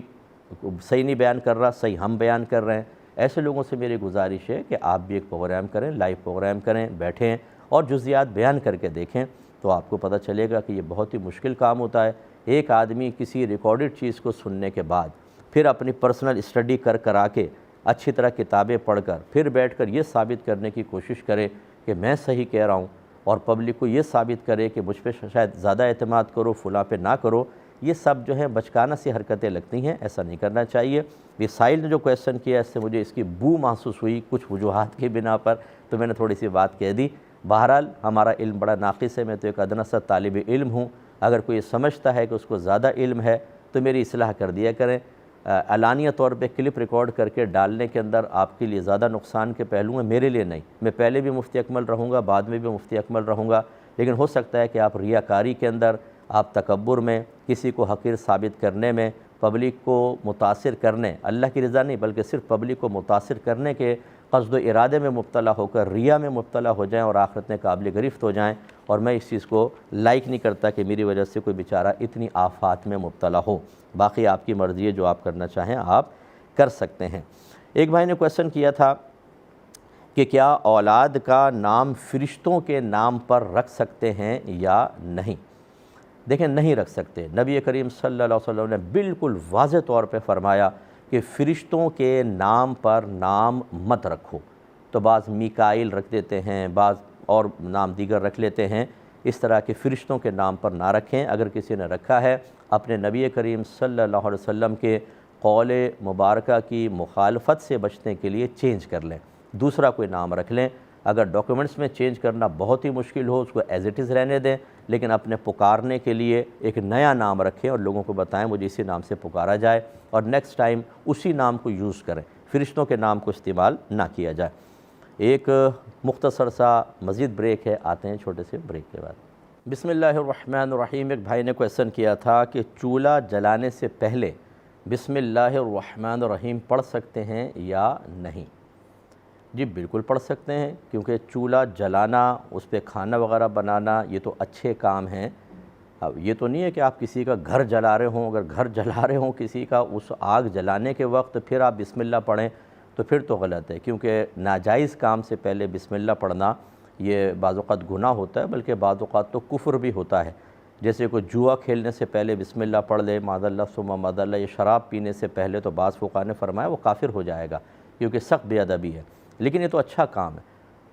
S1: صحیح نہیں بیان کر رہا، صحیح ہم بیان کر رہے ہیں؟ ایسے لوگوں سے میری گزارش ہے کہ آپ بھی ایک پروگرام کریں، لائیو پروگرام کریں، بیٹھیں اور جزیات بیان کر کے دیکھیں، تو آپ کو پتہ چلے گا کہ یہ بہت ہی مشکل کام ہوتا ہے۔ ایک آدمی کسی ریکارڈڈ چیز کو سننے کے بعد پھر اپنی پرسنل اسٹڈی کرا کے اچھی طرح کتابیں پڑھ کر پھر بیٹھ کر یہ ثابت کرنے کی کوشش کرے کہ میں صحیح کہہ رہا ہوں، اور پبلک کو یہ ثابت کرے کہ مجھ پہ شاید زیادہ اعتماد کرو، فلاں پہ نہ کرو، یہ سب جو ہے بچکانہ سی حرکتیں لگتی ہیں، ایسا نہیں کرنا چاہیے۔ یہ سائل نے جو کویسچن کیا، اس سے مجھے اس کی بو محسوس ہوئی کچھ وجوہات کی بنا پر، تو میں نے تھوڑی سی بات کہہ دی۔ بہرحال ہمارا علم بڑا ناقص ہے، میں تو ایک ادنیٰ سا طالب علم ہوں، اگر کوئی سمجھتا ہے کہ اس کو زیادہ علم ہے تو میری اصلاح کر دیا کریں۔ اعلانیہ طور پہ کلپ ریکارڈ کر کے ڈالنے کے اندر آپ کے لیے زیادہ نقصان کے پہلو ہیں، میرے لیے نہیں۔ میں پہلے بھی مفتی اکمل رہوں گا، بعد میں بھی مفتی اکمل رہوں گا، لیکن ہو سکتا ہے کہ آپ ریاکاری کے اندر، آپ تکبر میں، کسی کو حقیر ثابت کرنے میں، پبلک کو متاثر کرنے، اللہ کی رضا نہیں بلکہ صرف پبلک کو متاثر کرنے کے قصد و ارادے میں مبتلا ہو کر ریا میں مبتلا ہو جائیں اور آخرت میں قابل گرفت ہو جائیں، اور میں اس چیز کو لائک نہیں کرتا کہ میری وجہ سے کوئی بیچارہ اتنی آفات میں مبتلا ہو۔ باقی آپ کی مرضی ہے، جو آپ کرنا چاہیں آپ کر سکتے ہیں۔ ایک بھائی نے کویسچن کیا تھا کہ کیا اولاد کا نام فرشتوں کے نام پر رکھ سکتے ہیں یا نہیں؟ دیکھیں، نہیں رکھ سکتے۔ نبی کریم صلی اللہ علیہ وسلم نے بالکل واضح طور پہ فرمایا کہ فرشتوں کے نام پر نام مت رکھو۔ تو بعض میکائیل رکھ دیتے ہیں، بعض اور نام دیگر رکھ لیتے ہیں، اس طرح کے فرشتوں کے نام پر نہ رکھیں۔ اگر کسی نے رکھا ہے، اپنے نبی کریم صلی اللہ علیہ وسلم کے قول مبارکہ کی مخالفت سے بچنے کے لیے چینج کر لیں، دوسرا کوئی نام رکھ لیں۔ اگر ڈاکیومنٹس میں چینج کرنا بہت ہی مشکل ہو، اس کو ایز اٹ از رہنے دیں، لیکن اپنے پکارنے کے لیے ایک نیا نام رکھیں اور لوگوں کو بتائیں مجھے اسی نام سے پکارا جائے، اور نیکسٹ ٹائم اسی نام کو یوز کریں، فرشتوں کے نام کو استعمال نہ کیا جائے۔ ایک مختصر سا مزید بریک ہے، آتے ہیں چھوٹے سے بریک کے بعد۔ بسم اللہ الرحمن الرحیم۔ ایک بھائی نے کویسچن کیا تھا کہ چولہا جلانے سے پہلے بسم اللہ الرحمن الرحیم پڑھ سکتے ہیں یا نہیں؟ جی بالکل پڑھ سکتے ہیں، کیونکہ چولہا جلانا، اس پہ کھانا وغیرہ بنانا، یہ تو اچھے کام ہیں۔ اب یہ تو نہیں ہے کہ آپ کسی کا گھر جلا رہے ہوں، اگر گھر جلا رہے ہوں کسی کا، اس آگ جلانے کے وقت پھر آپ بسم اللہ پڑھیں تو پھر تو غلط ہے، کیونکہ ناجائز کام سے پہلے بسم اللہ پڑھنا یہ بعض اوقات گناہ ہوتا ہے، بلکہ بعض اوقات تو کفر بھی ہوتا ہے۔ جیسے کوئی جوا کھیلنے سے پہلے بسم اللہ پڑھ لے، معاذ اللہ ثم معاذ اللہ، یہ شراب پینے سے پہلے تو بعض فقہا نے فرمایا وہ کافر ہو جائے گا، کیونکہ سخت بے ادبی ہے، لیکن یہ تو اچھا کام ہے۔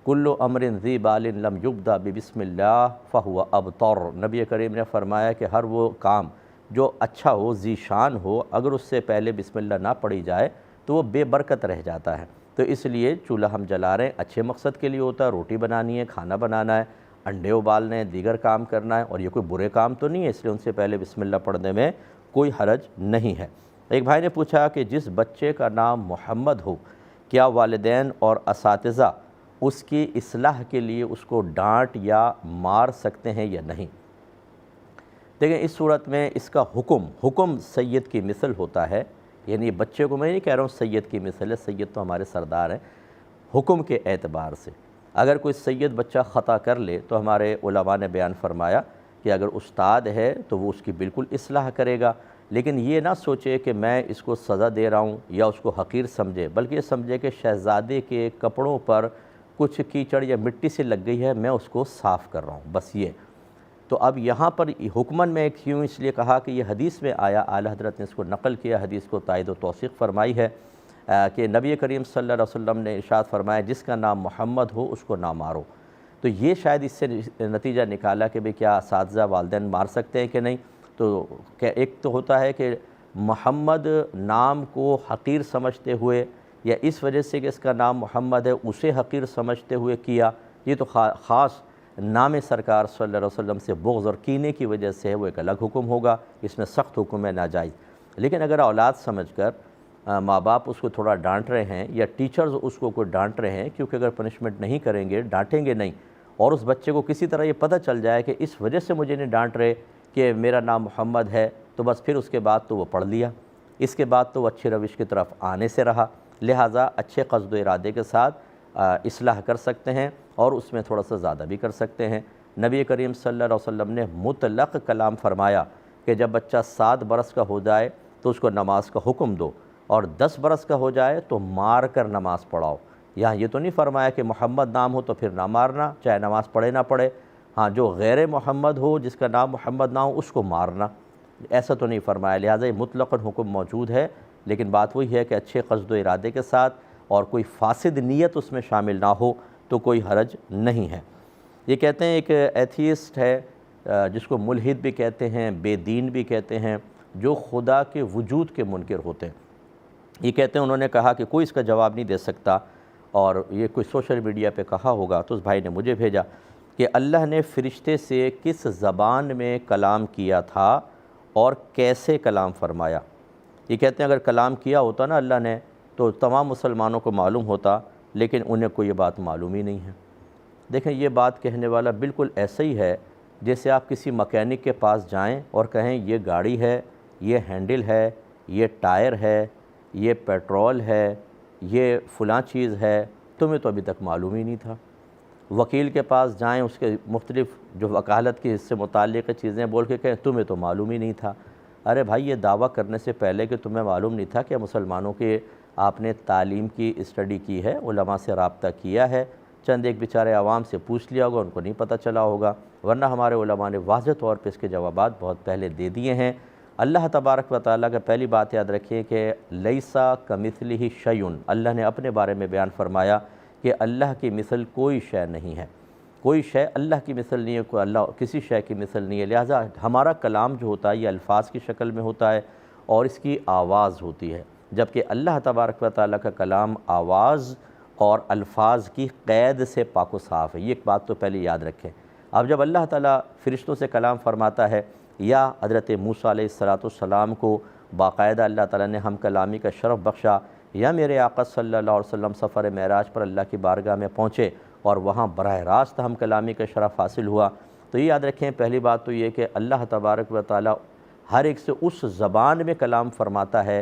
S1: کل امر ذی بال لم یبدا ببسم اللہ فہو ابتر، نبی کریم نے فرمایا کہ ہر وہ کام جو اچھا ہو، ذی شان ہو، اگر اس سے پہلے بسم اللہ نہ پڑھی جائے تو وہ بے برکت رہ جاتا ہے۔ تو اس لیے چولہا ہم جلا رہے ہیں اچھے مقصد کے لیے ہوتا ہے، روٹی بنانی ہے، کھانا بنانا ہے، انڈے ابالنے ہیں، دیگر کام کرنا ہے، اور یہ کوئی برے کام تو نہیں ہے، اس لیے ان سے پہلے بسم اللہ پڑھنے میں کوئی حرج نہیں ہے۔ ایک بھائی نے پوچھا کہ جس بچے کا نام محمد ہو، کیا والدین اور اساتذہ اس کی اصلاح کے لیے اس کو ڈانٹ یا مار سکتے ہیں یا نہیں؟ دیکھیں اس صورت میں اس کا حکم سید کی مثل ہوتا ہے، یعنی بچے کو میں نہیں کہہ رہا ہوں سید کی مثل ہے، سید تو ہمارے سردار ہیں، حکم کے اعتبار سے اگر کوئی سید بچہ خطا کر لے تو ہمارے علماء نے بیان فرمایا کہ اگر استاد ہے تو وہ اس کی بالکل اصلاح کرے گا، لیکن یہ نہ سوچے کہ میں اس کو سزا دے رہا ہوں یا اس کو حقیر سمجھے، بلکہ یہ سمجھے کہ شہزادے کے کپڑوں پر کچھ کیچڑ یا مٹی سے لگ گئی ہے، میں اس کو صاف کر رہا ہوں، بس یہ۔ تو اب یہاں پر حکماً میں کیوں اس لیے کہا کہ یہ حدیث میں آیا، اعلیٰ حضرت نے اس کو نقل کیا، حدیث کو تائید و توثیق فرمائی ہے کہ نبی کریم صلی اللہ علیہ وسلم نے ارشاد فرمایا جس کا نام محمد ہو اس کو نہ مارو۔ تو یہ شاید اس سے نتیجہ نکالا کہ کیا اساتذہ والدین مار سکتے ہیں کہ نہیں؟ تو ایک تو ہوتا ہے کہ محمد نام کو حقیر سمجھتے ہوئے یا اس وجہ سے کہ اس کا نام محمد ہے اسے حقیر سمجھتے ہوئے کیا، یہ تو خاص نام سرکار صلی اللہ علیہ وسلم سے بغض اور کینے کی وجہ سے وہ ایک الگ حکم ہوگا، اس میں سخت حکم ہے ناجائز۔ لیکن اگر اولاد سمجھ کر ماں باپ اس کو تھوڑا ڈانٹ رہے ہیں یا ٹیچرز اس کو کوئی ڈانٹ رہے ہیں، کیونکہ اگر پنشمنٹ نہیں کریں گے، ڈانٹیں گے نہیں، اور اس بچے کو کسی طرح یہ پتہ چل جائے کہ اس وجہ سے مجھے نہیں ڈانٹ رہے کہ میرا نام محمد ہے، تو بس پھر اس کے بعد تو وہ پڑھ لیا، اس کے بعد تو وہ اچھی روش کی طرف آنے سے رہا، لہٰذا اچھے قصد و ارادے کے ساتھ اصلاح کر سکتے ہیں اور اس میں تھوڑا سا زیادہ بھی کر سکتے ہیں۔ نبی کریم صلی اللہ علیہ وسلم نے مطلق کلام فرمایا کہ جب بچہ 7 برس کا ہو جائے تو اس کو نماز کا حکم دو، اور 10 برس کا ہو جائے تو مار کر نماز پڑھاؤ۔ یہاں یہ تو نہیں فرمایا کہ محمد نام ہو تو پھر نہ مارنا، چاہے نماز پڑھے نہ پڑھے، ہاں جو غیر محمد ہو جس کا نام محمد نہ ہو اس کو مارنا، ایسا تو نہیں فرمایا۔ لہٰذا یہ مطلقاً حکم موجود ہے، لیکن بات وہی ہے کہ اچھے قصد و ارادے کے ساتھ اور کوئی فاسد نیت اس میں شامل نہ ہو تو کوئی حرج نہیں ہے۔ یہ کہتے ہیں ایک ایتھیسٹ ہے جس کو ملحد بھی کہتے ہیں، بے دین بھی کہتے ہیں، جو خدا کے وجود کے منکر ہوتے ہیں۔ یہ کہتے ہیں انہوں نے کہا کہ کوئی اس کا جواب نہیں دے سکتا، اور یہ کوئی سوشل میڈیا پہ کہا ہوگا، تو اس بھائی نے مجھے بھیجا کہ اللہ نے فرشتے سے کس زبان میں کلام کیا تھا اور کیسے کلام فرمایا۔ یہ کہتے ہیں اگر کلام کیا ہوتا نا اللہ نے تو تمام مسلمانوں کو معلوم ہوتا، لیکن انہیں کوئی یہ بات معلوم ہی نہیں ہے۔ دیکھیں یہ بات کہنے والا بالکل ایسا ہی ہے جیسے آپ کسی مکینک کے پاس جائیں اور کہیں یہ گاڑی ہے، یہ ہینڈل ہے، یہ ٹائر ہے، یہ پیٹرول ہے، یہ فلاں چیز ہے، تمہیں تو ابھی تک معلوم ہی نہیں تھا۔ وکیل کے پاس جائیں، اس کے مختلف جو وکالت کی اس سے متعلق چیزیں بول کے کہیں تمہیں تو معلوم ہی نہیں تھا۔ ارے بھائی یہ دعویٰ کرنے سے پہلے کہ تمہیں معلوم نہیں تھا کہ مسلمانوں کے آپ نے تعلیم کی اسٹڈی کی ہے، علماء سے رابطہ کیا ہے، چند ایک بیچارے عوام سے پوچھ لیا ہوگا، ان کو نہیں پتہ چلا ہوگا، ورنہ ہمارے علماء نے واضح طور پہ اس کے جوابات بہت پہلے دے دیے ہیں۔ اللہ تبارک و تعالیٰ کا پہلی بات یاد رکھیں کہ لیسا کمثلہ شیء، اللہ نے اپنے بارے میں بیان فرمایا کہ اللہ کی مثل کوئی شے نہیں ہے، کوئی شے اللہ کی مثل نہیں ہے، کوئی اللہ کسی شے کی مثل نہیں ہے۔ لہٰذا ہمارا کلام جو ہوتا ہے یہ الفاظ کی شکل میں ہوتا ہے اور اس کی آواز ہوتی ہے، جبکہ اللہ تبارک و تعالیٰ کا کلام آواز اور الفاظ کی قید سے پاک و صاف ہے۔ یہ ایک بات تو پہلے یاد رکھیں۔ اب جب اللہ تعالیٰ فرشتوں سے کلام فرماتا ہے یا حضرت موسیٰ علیہ السلام کو باقاعدہ اللہ تعالیٰ نے ہم کلامی کا شرف بخشا، یا میرے آقا صلی اللہ علیہ وسلم سفر معراج پر اللہ کی بارگاہ میں پہنچے اور وہاں براہ راست ہم کلامی کا شرف حاصل ہوا، تو یہ یاد رکھیں پہلی بات تو یہ کہ اللہ تبارک و تعالیٰ ہر ایک سے اس زبان میں کلام فرماتا ہے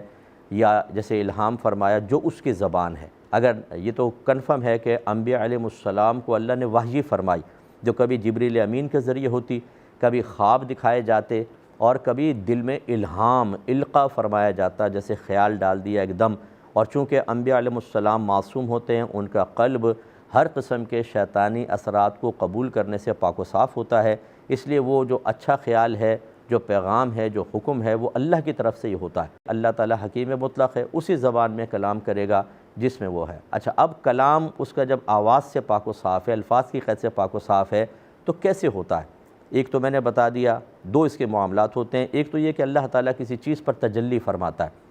S1: یا جیسے الہام فرمایا جو اس کی زبان ہے۔ اگر یہ تو کنفرم ہے کہ انبیاء علیہ السلام کو اللہ نے وحی فرمائی جو کبھی جبریل امین کے ذریعے ہوتی، کبھی خواب دکھائے جاتے اور کبھی دل میں الہام القاء فرمایا جاتا، جیسے خیال ڈال دیا ایک دم۔ اور چونکہ انبیاء علیہ السلام معصوم ہوتے ہیں، ان کا قلب ہر قسم کے شیطانی اثرات کو قبول کرنے سے پاک و صاف ہوتا ہے، اس لیے وہ جو اچھا خیال ہے، جو پیغام ہے، جو حکم ہے، وہ اللہ کی طرف سے ہی ہوتا ہے۔ اللہ تعالیٰ حکیم مطلق ہے، اسی زبان میں کلام کرے گا جس میں وہ ہے۔ اچھا اب کلام اس کا جب آواز سے پاک و صاف ہے، الفاظ کی قید سے پاک و صاف ہے، تو کیسے ہوتا ہے؟ ایک تو میں نے بتا دیا، دو اس کے معاملات ہوتے ہیں۔ ایک تو یہ کہ اللہ تعالیٰ کسی چیز پر تجلی فرماتا ہے،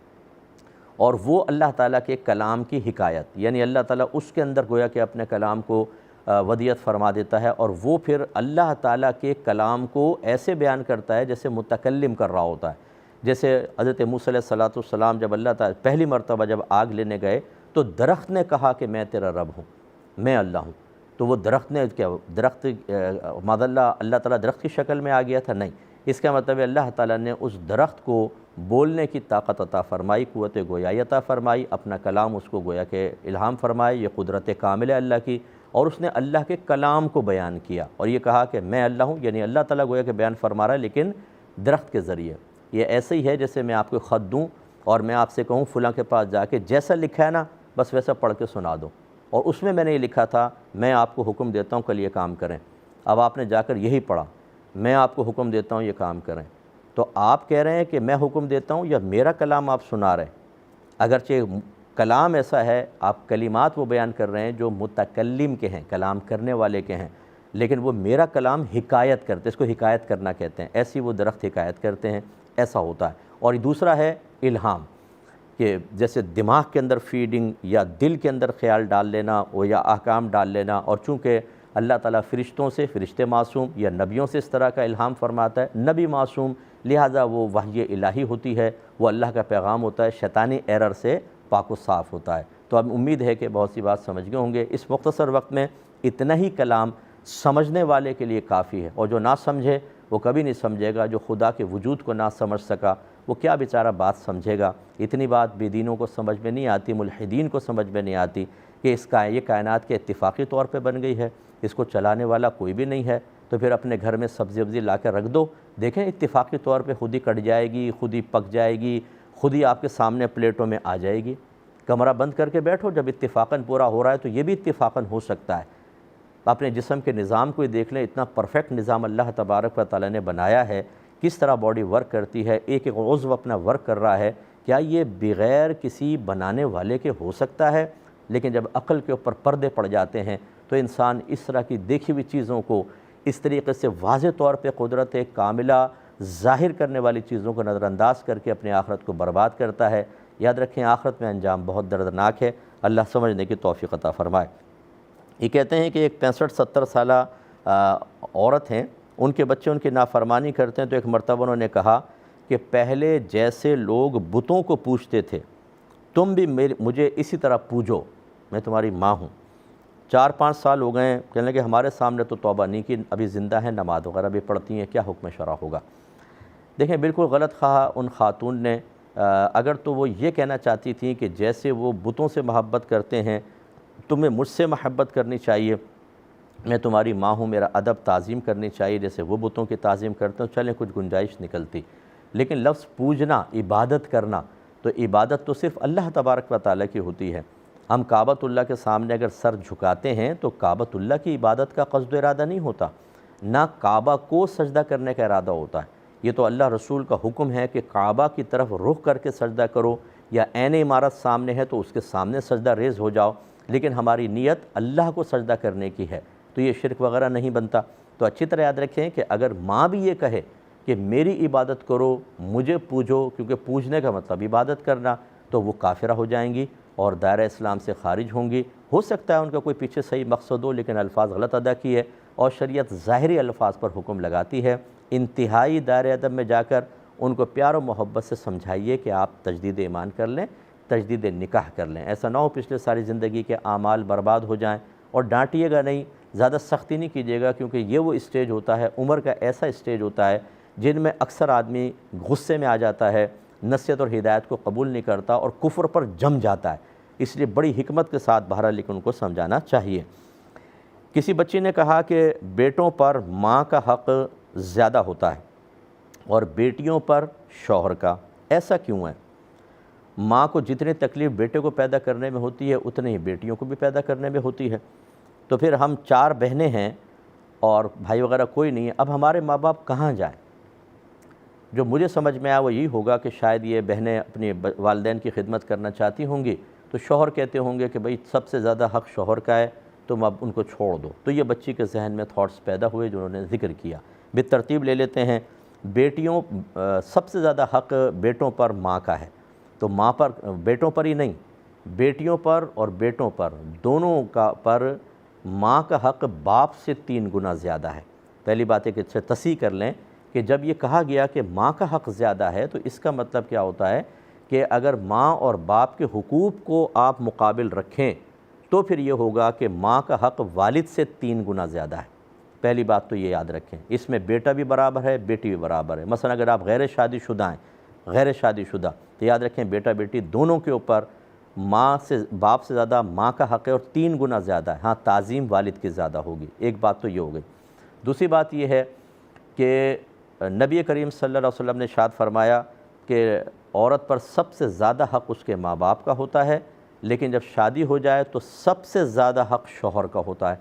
S1: اور وہ اللہ تعالیٰ کے کلام کی حکایت، یعنی اللہ تعالیٰ اس کے اندر گویا کہ اپنے کلام کو ودیعت فرما دیتا ہے، اور وہ پھر اللہ تعالیٰ کے کلام کو ایسے بیان کرتا ہے جیسے متکلم کر رہا ہوتا ہے۔ جیسے حضرت موسیٰ علیہ السلام جب اللہ تعالیٰ پہلی مرتبہ جب آگ لینے گئے تو درخت نے کہا کہ میں تیرا رب ہوں، میں اللہ ہوں، تو وہ درخت نے کیا، درخت معاذ اللہ تعالیٰ درخت کی شکل میں آ گیا تھا؟ نہیں، اس کا مطلب ہے اللہ تعالیٰ نے اس درخت کو بولنے کی طاقت عطا فرمائی، قوت گویائی عطا فرمائی، اپنا کلام اس کو گویا کہ الہام فرمائے، یہ قدرت کامل ہے اللہ کی، اور اس نے اللہ کے کلام کو بیان کیا اور یہ کہا کہ میں اللہ ہوں، یعنی اللہ تعالیٰ گویا کہ بیان فرما رہا ہے لیکن درخت کے ذریعے۔ یہ ایسے ہی ہے جیسے میں آپ کو خط دوں اور میں آپ سے کہوں فلاں کے پاس جا کے جیسا لکھا ہے نا بس ویسا پڑھ کے سنا دو، اور اس میں نے یہ لکھا تھا میں آپ کو حکم دیتا ہوں کل یہ کام کریں، اب آپ نے جا کر یہی پڑھا، میں آپ کو حکم دیتا ہوں یہ کام کریں، تو آپ کہہ رہے ہیں کہ میں حکم دیتا ہوں یا میرا کلام آپ سنا رہے ہیں؟ اگرچہ کلام ایسا ہے، آپ کلمات وہ بیان کر رہے ہیں جو متکلم کے ہیں، کلام کرنے والے کے ہیں، لیکن وہ میرا کلام حکایت کرتے، اس کو حکایت کرنا کہتے ہیں، ایسی وہ درخت حکایت کرتے ہیں، ایسا ہوتا ہے۔ اور دوسرا ہے الہام، کہ جیسے دماغ کے اندر فیڈنگ یا دل کے اندر خیال ڈال لینا یا احکام ڈال لینا، اور چونکہ اللہ تعالیٰ فرشتوں سے، فرشتے معصوم یا نبیوں سے اس طرح کا الہام فرماتا ہے، نبی معصوم، لہٰذا وہ وحی الہی ہوتی ہے، وہ اللہ کا پیغام ہوتا ہے، شیطانی ایرر سے پاک و صاف ہوتا ہے۔ تو اب امید ہے کہ بہت سی بات سمجھ گئے ہوں گے۔ اس مختصر وقت میں اتنا ہی کلام سمجھنے والے کے لیے کافی ہے، اور جو نہ سمجھے وہ کبھی نہیں سمجھے گا، جو خدا کے وجود کو نہ سمجھ سکا وہ کیا بیچارہ بات سمجھے گا۔ اتنی بات بے دینوں کو سمجھ میں نہیں آتی، ملحدین کو سمجھ میں نہیں آتی کہ یہ کائنات کے اتفاقی طور پہ بن گئی ہے، اس کو چلانے والا کوئی بھی نہیں ہے، تو پھر اپنے گھر میں سبزی وبزی لا کے رکھ دو، دیکھیں اتفاقی طور پہ خود ہی کٹ جائے گی، خود ہی پک جائے گی، خود ہی آپ کے سامنے پلیٹوں میں آ جائے گی۔ کمرہ بند کر کے بیٹھو، جب اتفاقاً پورا ہو رہا ہے تو یہ بھی اتفاقاً ہو سکتا ہے۔ اپنے جسم کے نظام کو ہی دیکھ لیں، اتنا پرفیکٹ نظام اللہ تبارک و تعالیٰ نے بنایا ہے، کس طرح باڈی ورک کرتی ہے، ایک ایک عضو اپنا ورک کر رہا ہے، کیا یہ بغیر کسی بنانے والے کے ہو سکتا ہے؟ لیکن جب عقل کے اوپر پردے پڑ جاتے ہیں تو انسان اس طرح کی دیکھی ہوئی چیزوں کو اس طریقے سے واضح طور پہ قدرت کاملہ ظاہر کرنے والی چیزوں کو نظر انداز کر کے اپنی آخرت کو برباد کرتا ہے۔ یاد رکھیں آخرت میں انجام بہت دردناک ہے، اللہ سمجھنے کی توفیق عطا فرمائے۔ یہ کہتے ہیں کہ ایک 65-70 سالہ عورت ہیں، ان کے بچے ان کی نافرمانی کرتے ہیں، تو ایک مرتبہ انہوں نے کہا کہ پہلے جیسے لوگ بتوں کو پوجتے تھے تم بھی مجھے اسی طرح پوجو، میں تمہاری ماں ہوں۔ 4-5 سال ہو گئے ہیں، کہنے لگے ہمارے سامنے تو توبہ نہیں کی، ابھی زندہ ہیں، نماز وغیرہ بھی پڑھتی ہیں، کیا حکم شرع ہوگا؟ دیکھیں بالکل غلط کہا ان خاتون نے۔ اگر تو وہ یہ کہنا چاہتی تھیں کہ جیسے وہ بتوں سے محبت کرتے ہیں تمہیں مجھ سے محبت کرنی چاہیے، میں تمہاری ماں ہوں، میرا ادب تعظیم کرنی چاہیے جیسے وہ بتوں کی تعظیم کرتے ہیں، چلیں کچھ گنجائش نکلتی۔ لیکن لفظ پوجنا، عبادت کرنا، تو عبادت تو صرف اللہ تبارک و تعالیٰ کی ہوتی ہے۔ ہم کعبۃ اللہ کے سامنے اگر سر جھکاتے ہیں تو کعبۃ اللہ کی عبادت کا قصد و ارادہ نہیں ہوتا، نہ کعبہ کو سجدہ کرنے کا ارادہ ہوتا ہے۔ یہ تو اللہ رسول کا حکم ہے کہ کعبہ کی طرف رخ کر کے سجدہ کرو، یا عین عمارت سامنے ہے تو اس کے سامنے سجدہ ریز ہو جاؤ، لیکن ہماری نیت اللہ کو سجدہ کرنے کی ہے، تو یہ شرک وغیرہ نہیں بنتا۔ تو اچھی طرح یاد رکھیں کہ اگر ماں بھی یہ کہے کہ میری عبادت کرو، مجھے پوجو، کیونکہ پوجنے کا مطلب عبادت کرنا، تو وہ کافرہ ہو جائیں گی اور دائرہ اسلام سے خارج ہوں گی۔ ہو سکتا ہے ان کا کوئی پیچھے صحیح مقصد ہو لیکن الفاظ غلط ادا کیے، اور شریعت ظاہری الفاظ پر حکم لگاتی ہے۔ انتہائی دائرہ ادب میں جا کر ان کو پیار و محبت سے سمجھائیے کہ آپ تجدید ایمان کر لیں، تجدید نکاح کر لیں، ایسا نہ ہو پچھلے ساری زندگی کے اعمال برباد ہو جائیں۔ اور ڈانٹیے گا نہیں، زیادہ سختی نہیں کیجیے گا، کیونکہ یہ وہ اسٹیج ہوتا ہے، عمر کا ایسا اسٹیج ہوتا ہے جن میں اکثر آدمی غصے میں آ جاتا ہے، نصیحت اور ہدایت کو قبول نہیں کرتا اور کفر پر جم جاتا ہے، اس لیے بڑی حکمت کے ساتھ بہرحال لیکن ان کو سمجھانا چاہیے۔ کسی بچی نے کہا کہ بیٹوں پر ماں کا حق زیادہ ہوتا ہے اور بیٹیوں پر شوہر کا، ایسا کیوں ہے؟ ماں کو جتنی تکلیف بیٹے کو پیدا کرنے میں ہوتی ہے اتنی ہی بیٹیوں کو بھی پیدا کرنے میں ہوتی ہے۔ تو پھر ہم 4 بہنیں ہیں اور بھائی وغیرہ کوئی نہیں ہے، اب ہمارے ماں باپ کہاں جائیں؟ جو مجھے سمجھ میں آیا وہ یہی ہوگا کہ شاید یہ بہنیں اپنی والدین کی خدمت کرنا چاہتی ہوں گی، تو شوہر کہتے ہوں گے کہ بھئی سب سے زیادہ حق شوہر کا ہے، تم اب ان کو چھوڑ دو۔ تو یہ بچی کے ذہن میں تھاٹس پیدا ہوئے جو انہوں نے ذکر کیا۔ بالترتیب لے لیتے ہیں، بیٹیوں سب سے زیادہ حق بیٹوں پر ماں کا ہے، تو ماں پر، بیٹوں پر ہی نہیں، بیٹیوں پر اور بیٹوں پر دونوں کا پر ماں کا حق باپ سے 3 گنا زیادہ ہے۔ پہلی بات ہے کہ اچھا تصحیح کر لیں کہ جب یہ کہا گیا کہ ماں کا حق زیادہ ہے تو اس کا مطلب کیا ہوتا ہے کہ اگر ماں اور باپ کے حقوق کو آپ مقابل رکھیں تو پھر یہ ہوگا کہ ماں کا حق والد سے 3 گنا زیادہ ہے۔ پہلی بات تو یہ یاد رکھیں، اس میں بیٹا بھی برابر ہے، بیٹی بھی برابر ہے۔ مثلا اگر آپ غیر شادی شدہ ہیں، غیر شادی شدہ، تو یاد رکھیں بیٹا بیٹی دونوں کے اوپر ماں سے، باپ سے زیادہ ماں کا حق ہے اور 3 گنا زیادہ ہے۔ ہاں تعظیم والد کی زیادہ ہوگی، ایک بات تو یہ ہو گئی۔ دوسری بات یہ ہے کہ نبی کریم صلی اللہ علیہ وسلم نے ارشاد فرمایا کہ عورت پر سب سے زیادہ حق اس کے ماں باپ کا ہوتا ہے، لیکن جب شادی ہو جائے تو سب سے زیادہ حق شوہر کا ہوتا ہے۔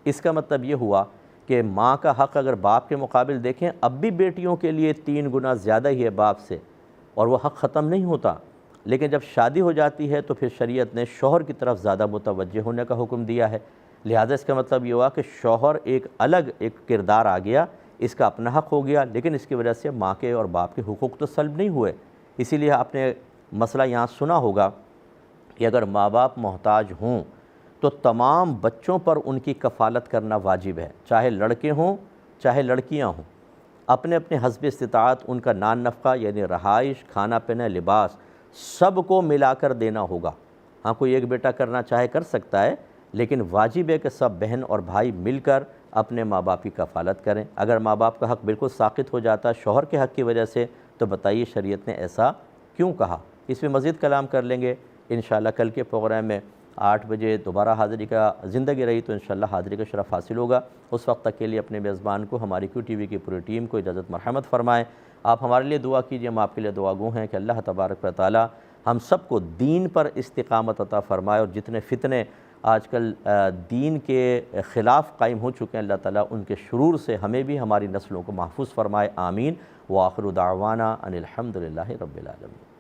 S1: اس کا مطلب یہ ہوا کہ ماں کا حق اگر باپ کے مقابل دیکھیں اب بھی بیٹیوں کے لیے 3 گنا زیادہ ہی ہے باپ سے، اور وہ حق ختم نہیں ہوتا، لیکن جب شادی ہو جاتی ہے تو پھر شریعت نے شوہر کی طرف زیادہ متوجہ ہونے کا حکم دیا ہے۔ لہٰذا اس کا مطلب یہ ہوا کہ شوہر ایک الگ ایک کردار آ گیا، اس کا اپنا حق ہو گیا، لیکن اس کی وجہ سے ماں کے اور باپ کے حقوق تو سلب نہیں ہوئے۔ اسی لیے آپ نے مسئلہ یہاں سنا ہوگا کہ اگر ماں باپ محتاج ہوں تو تمام بچوں پر ان کی کفالت کرنا واجب ہے، چاہے لڑکے ہوں چاہے لڑکیاں ہوں، اپنے اپنے حسب استطاعت ان کا نان نفقہ یعنی رہائش، کھانا پینا، لباس سب کو ملا کر دینا ہوگا۔ ہاں کوئی ایک بیٹا کرنا چاہے کر سکتا ہے، لیکن واجب ہے کہ سب بہن اور بھائی مل کر اپنے ماں باپ کی کفالت کریں۔ اگر ماں باپ کا حق بالکل ساقط ہو جاتا ہے شوہر کے حق کی وجہ سے تو بتائیے شریعت نے ایسا کیوں کہا؟ اس میں مزید کلام کر لیں گے انشاءاللہ کل کے پروگرام میں 8 بجے دوبارہ حاضری کا، زندگی رہی تو انشاءاللہ حاضری کا شرف حاصل ہوگا۔ اس وقت تک کے لیے اپنے میزبان کو، ہماری کیو ٹی وی کی پوری ٹیم کو اجازت مرحمت فرمائیں۔ آپ ہمارے لیے دعا کیجیے، ہم آپ کے لیے دعا گو ہیں کہ اللہ تبارک و تعالی ہم سب کو دین پر استقامت عطا فرمائے، اور جتنے فتنے آج کل دین کے خلاف قائم ہو چکے ہیں اللہ تعالیٰ ان کے شرور سے ہمیں بھی ہماری نسلوں کو محفوظ فرمائے، آمین۔ وآخر دعوانا ان الحمد للہ رب العالمین۔